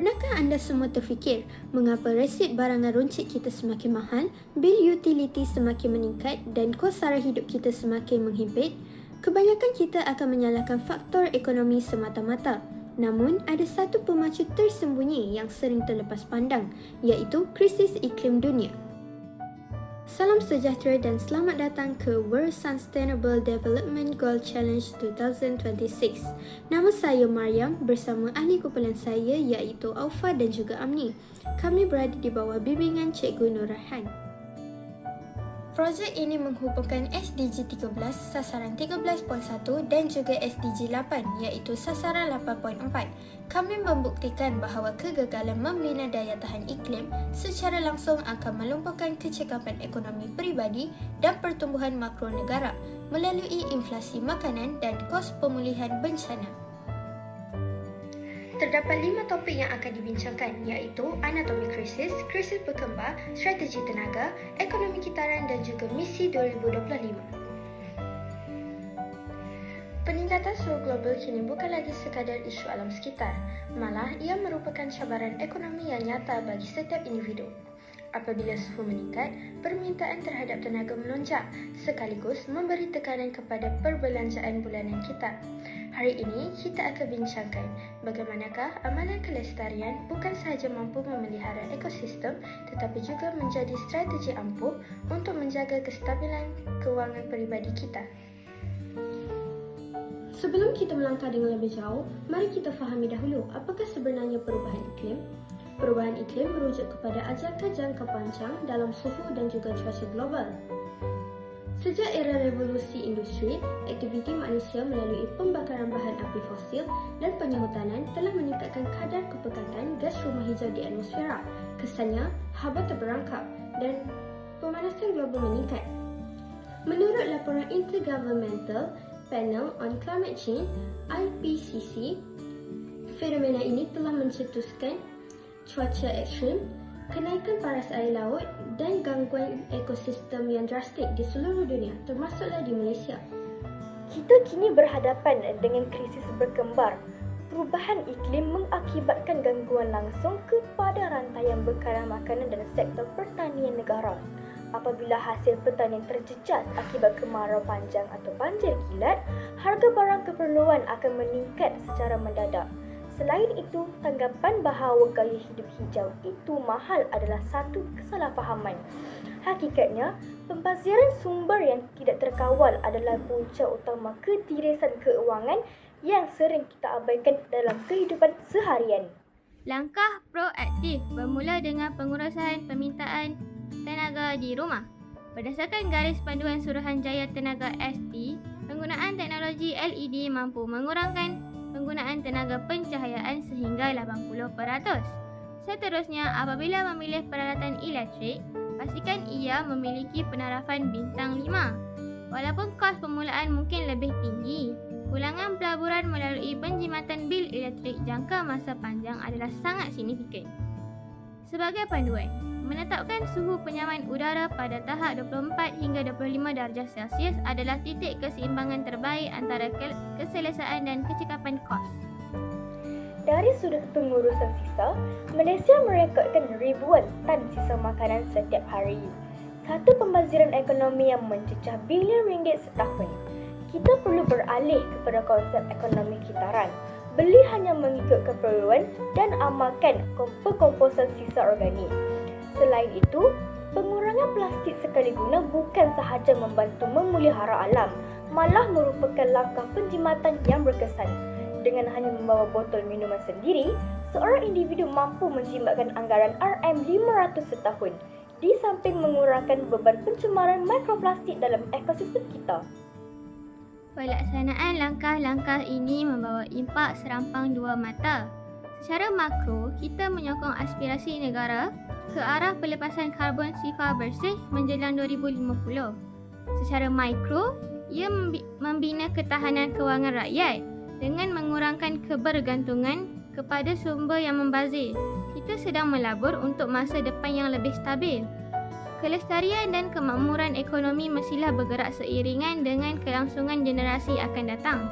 Pernahkah anda semua terfikir mengapa resit barangan runcit kita semakin mahal, bil utiliti semakin meningkat dan kos sara hidup kita semakin menghimpit? Kebanyakan kita akan menyalahkan faktor ekonomi semata-mata. Namun, ada satu pemacu tersembunyi yang sering terlepas pandang, iaitu krisis iklim dunia. Salam sejahtera dan selamat datang ke World Sustainable Development Goal Challenge 2026. Nama saya Mariam bersama ahli kumpulan saya iaitu Aufa dan juga Amni. Kami berada di bawah bimbingan Cikgu Nur Raihan. Projek ini menghubungkan SDG 13, sasaran 13.1 dan juga SDG 8 iaitu sasaran 8.4. Kami membuktikan bahawa kegagalan membina daya tahan iklim secara langsung akan melumpuhkan kecekapan ekonomi peribadi dan pertumbuhan makro negara melalui inflasi makanan dan kos pemulihan bencana. Terdapat 5 topik yang akan dibincangkan iaitu anatomi krisis, krisis berkembar, strategi tenaga, ekonomi kitaran dan juga misi 2025. Peningkatan suhu global kini bukan lagi sekadar isu alam sekitar, malah ia merupakan cabaran ekonomi yang nyata bagi setiap individu. Apabila suhu meningkat, permintaan terhadap tenaga melonjak sekaligus memberi tekanan kepada perbelanjaan bulanan kita. Hari ini, kita akan bincangkan bagaimanakah amalan kelestarian bukan sahaja mampu memelihara ekosistem tetapi juga menjadi strategi ampuh untuk menjaga kestabilan kewangan peribadi kita. Sebelum kita melangkah dengan lebih jauh, mari kita fahami dahulu apakah sebenarnya perubahan iklim. Perubahan iklim merujuk kepada ajakan jangka panjang dalam suhu dan juga cuaca global. Sejak era revolusi industri, aktiviti manusia melalui pembakaran bahan api fosil dan penyahutanan telah meningkatkan kadar kepekatan gas rumah hijau di atmosfera. Kesannya, haba terperangkap dan pemanasan global meningkat. Menurut laporan Intergovernmental Panel on Climate Change (IPCC), fenomena ini telah mencetuskan cuaca ekstrim, kenaikan paras air laut dan gangguan ekosistem yang drastik di seluruh dunia, termasuklah di Malaysia. Kita kini berhadapan dengan krisis berkembar. Perubahan iklim mengakibatkan gangguan langsung kepada rantaian bekalan makanan dan sektor pertanian negara. Apabila hasil pertanian terjejas akibat kemarau panjang atau banjir kilat, harga barang keperluan akan meningkat secara mendadak. Selain itu, tanggapan bahawa gaya hidup hijau itu mahal adalah satu kesalahfahaman. Hakikatnya, pembaziran sumber yang tidak terkawal adalah punca utama ketirisan keuangan yang sering kita abaikan dalam kehidupan seharian. Langkah proaktif bermula dengan pengurusan permintaan tenaga di rumah. Berdasarkan garis panduan Suruhanjaya Tenaga ST, penggunaan teknologi LED mampu mengurangkan penggunaan tenaga pencahayaan sehingga 80%. Seterusnya, apabila memilih peralatan elektrik, pastikan ia memiliki penarafan bintang 5. Walaupun kos permulaan mungkin lebih tinggi, pulangan pelaburan melalui penjimatan bil elektrik jangka masa panjang adalah sangat signifikan. Sebagai panduan, menetapkan suhu penyaman udara pada tahap 24 hingga 25 darjah Celsius adalah titik keseimbangan terbaik antara keselesaan dan kecekapan kos. Dari sudut pengurusan sisa, Malaysia merekodkan ribuan tan sisa makanan setiap hari. Satu pembaziran ekonomi yang mencecah bilion ringgit setahun. Kita perlu beralih kepada konsep ekonomi kitaran. Beli hanya mengikut keperluan dan amalkan pengkomposan sisa organik. Selain itu, pengurangan plastik sekali guna bukan sahaja membantu memelihara alam, malah merupakan langkah penjimatan yang berkesan. Dengan hanya membawa botol minuman sendiri, seorang individu mampu menjimatkan anggaran RM500 setahun, di samping mengurangkan beban pencemaran mikroplastik dalam ekosistem kita. Pelaksanaan langkah-langkah ini membawa impak serampang dua mata. Secara makro, kita menyokong aspirasi negara ke arah pelepasan karbon sifar bersih menjelang 2050. Secara mikro, ia membina ketahanan kewangan rakyat dengan mengurangkan kebergantungan kepada sumber yang membazir. Kita sedang melabur untuk masa depan yang lebih stabil. Kelestarian dan kemakmuran ekonomi mestilah bergerak seiringan dengan kelangsungan generasi akan datang.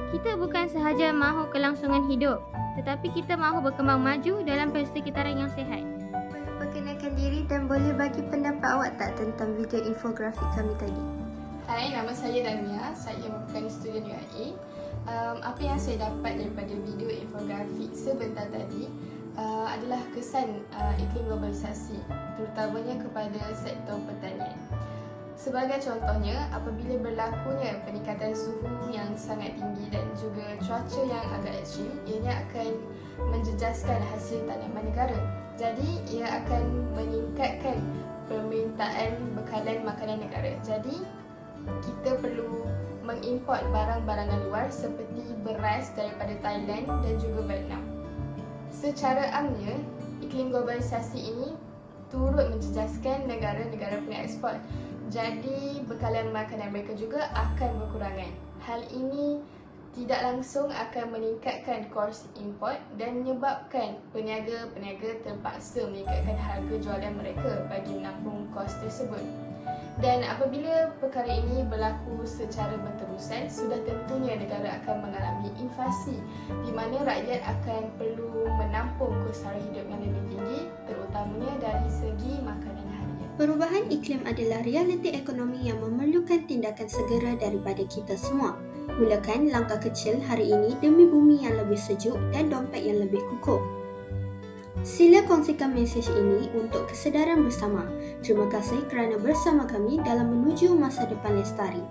Kita bukan sahaja mahu kelangsungan hidup, tetapi kita mahu berkembang maju dalam persekitaran yang sihat. Boleh perkenalkan diri dan boleh bagi pendapat awak tak tentang video infografik kami tadi? Hai, nama saya Damia. Saya merupakan student UIA. Apa yang saya dapat daripada video infografik sebentar tadi adalah kesan iklim globalisasi, terutamanya kepada sektor pertanian. Sebagai contohnya, apabila berlakunya peningkatan suhu yang sangat tinggi dan juga cuaca yang agak ekstrim, ianya akan menjejaskan hasil tanaman negara. Jadi, ia akan meningkatkan permintaan bekalan makanan negara. Jadi, kita perlu mengimport barang-barangan luar seperti beras daripada Thailand dan juga Vietnam. Secara amnya, iklim globalisasi ini turut menjejaskan negara-negara pengeksport. Jadi, bekalan makanan mereka juga akan berkurangan. Hal ini tidak langsung akan meningkatkan kos import dan menyebabkan peniaga-peniaga terpaksa meningkatkan harga jualan mereka bagi menampung kos tersebut. Dan apabila perkara ini berlaku secara berterusan, sudah tentunya negara akan mengalami inflasi di mana rakyat akan perlu menampung kos sara hidup yang lebih tinggi, terutamanya dari segi makanan harian. Perubahan iklim adalah realiti ekonomi yang memerlukan tindakan segera daripada kita semua. Mulakan langkah kecil hari ini demi bumi yang lebih sejuk dan dompet yang lebih kukuh. Sila kongsikan mesej ini untuk kesedaran bersama. Terima kasih kerana bersama kami dalam menuju masa depan lestari.